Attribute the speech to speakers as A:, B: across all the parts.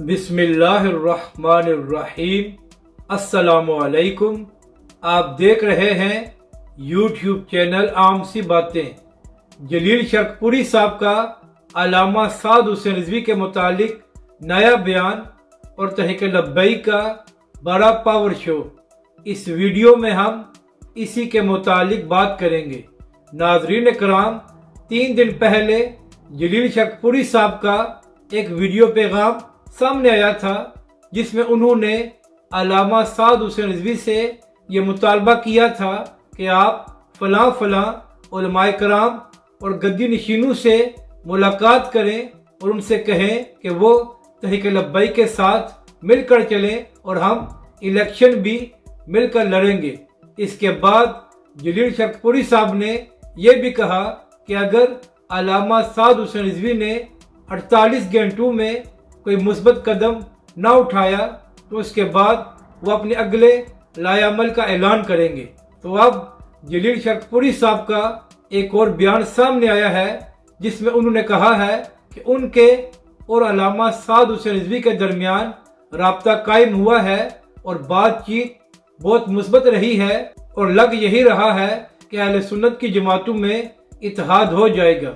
A: बिस्मिल्लाहिर्रहमानिर्रहीम। अस्सलामु अलैकुम। आप देख रहे हैं यूट्यूब चैनल आम सी बातें। जलील शर्कपुरी साहब का अल्लामा साद हुसैन रिजवी के मुतालिक नया बयान और तहरीक लब्बैक का बड़ा पावर शो। इस वीडियो में हम इसी के मुतालिक बात करेंगे। नाजरीन कराम, 3 दिन पहले जलील शर्कपुरी साहब का एक वीडियो पैगाम सामने आया था, जिसमें उन्होंने अल्लामा साद हुसैन रिजवी से ये मुतालबा किया था कि आप फलां उलमाए कराम और गद्दी नशीनों से मुलाकात करें और उनसे कहें कि वो तहरीक लब्बैक के साथ मिलकर चलें और हम इलेक्शन भी मिलकर लड़ेंगे। इसके बाद जलील शर्कपुरी साहब ने यह भी कहा कि अगर अल्लामा साद हुसैन रिजवी ने 48 घंटों में कोई मुस्बत कदम न उठाया तो उसके बाद वो अपने अगले लाएअमल का ऐलान करेंगे। तो अब जलील शर्कपुरी साहब का एक और बयान सामने आया है, जिसमें उन्होंने कहा है कि उनके और अल्लामा साद हुसैन रिजवी के दरमियान राब्ता कायम हुआ है और बातचीत बहुत मुस्बत रही है और लग यही रहा है कि अहले सुन्नत की जमातों में इत्तेहाद हो जाएगा।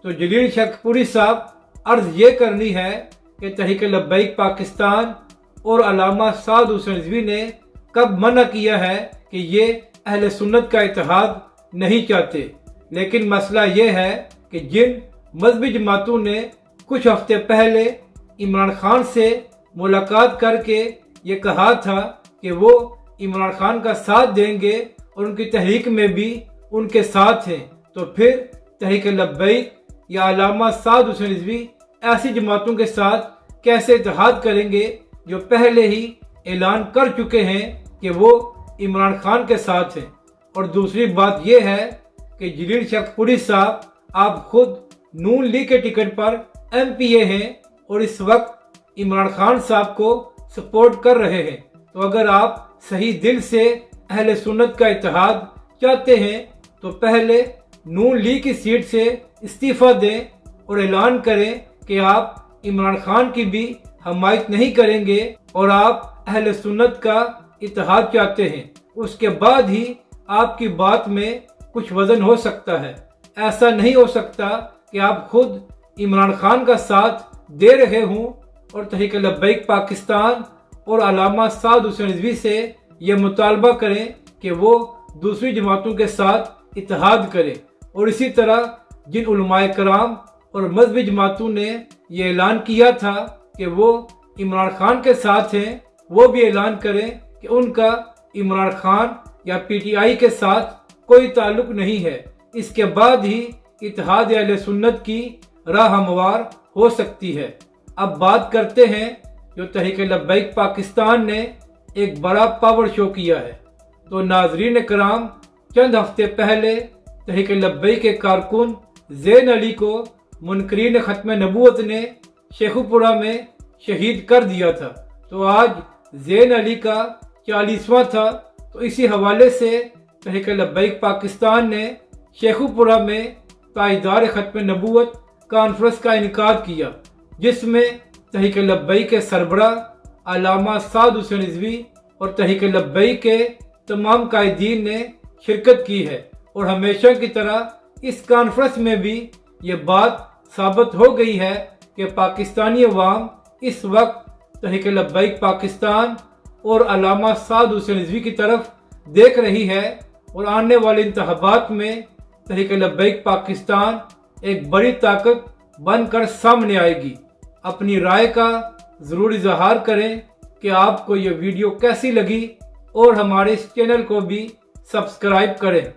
A: तो जलील शर्कपुरी साहब अर्ज ये करनी है कि तहरीक लब्बैक पाकिस्तान और अल्लामा साद हुसैन रिजवी ने कब मना किया है कि ये अहले सुन्नत का इत्तेहाद नहीं चाहते। लेकिन मसला ये है कि जिन मजहबी जमातों ने कुछ हफ्ते पहले इमरान खान से मुलाकात करके ये कहा था कि वो इमरान खान का साथ देंगे और उनकी तहरीक में भी उनके साथ हैं, तो फिर तहरीक लब्बैक या अल्लामा साद हुसैन रिजवी ऐसी जमातों के साथ कैसे इत्तेहाद करेंगे जो पहले ही ऐलान कर चुके हैं कि वो इमरान खान के साथ हैं। और दूसरी बात यह है कि जलील शर्कपुरी साहब, आप खुद नून लीग के टिकट पर MPA हैं और इस वक्त इमरान खान साहब को सपोर्ट कर रहे हैं। तो अगर आप सही दिल से अहले सुन्नत का इत्तेहाद चाहते हैं तो पहले नून लीग की सीट से इस्तीफा दें और ऐलान करें कि आप इमरान खान की भी हमायत नहीं करेंगे और आप अहले सुन्नत का इत्तेहाद चाहते हैं। उसके बाद ही आपकी बात में कुछ वजन हो सकता है। ऐसा नहीं हो सकता कि आप खुद इमरान खान का साथ दे रहे हों और तहरीक लब्बैक पाकिस्तान और अल्लामा साद हुसैन रिजवी से यह मुतालबा करें कि वो दूसरी जमातों के साथ इत्तेहाद करें। और इसी तरह जिन उलमाए कराम और मजहबी जमातों ने ये ऐलान किया था कि वो इमरान खान के साथ हैं, वो भी ऐलान करें कि उनका इमरान खान या PTI के साथ कोई ताल्लुक नहीं है। इसके बाद ही इत्तेहाद अहले सुन्नत की राह हमवार हो सकती है। अब बात करते हैं जो तहरीक लब्बैक पाकिस्तान ने एक बड़ा पावर शो किया है। तो नाजरीन कराम, चंद हफ्ते पहले तहरीक लब्बैक के कारकुन ज़ैन अली को मुनकरीन खत्म नबूवत ने शेखुपुरा में शहीद कर दिया था। तो आज ज़ैन अली का 40वां था। तो इसी हवाले से तहरीक लब्बैक पाकिस्तान ने शेखुपुरा में ताईदार खत्म नबूवत कॉन्फ्रेंस का इनकाद किया, जिसमें तहरीक लब्बैक के सरबराह अल्लामा साद हुसैन रिजवी और तहरीक लब्बैक के तमाम कायदीन ने शिरकत की है। और हमेशा की तरह इस कॉन्फ्रेंस में भी ये बात साबित हो गई है कि पाकिस्तानी अवाम इस वक्त तहरीक लब्बैक पाकिस्तान और अल्लामा साद हुसैन रिजवी की तरफ देख रही है और आने वाले इंतखाबात में तहरीक लब्बैक पाकिस्तान एक बड़ी ताकत बनकर सामने आएगी। अपनी राय का ज़रूर इजहार करें कि आपको ये वीडियो कैसी लगी और हमारे इस चैनल को भी सब्सक्राइब करें।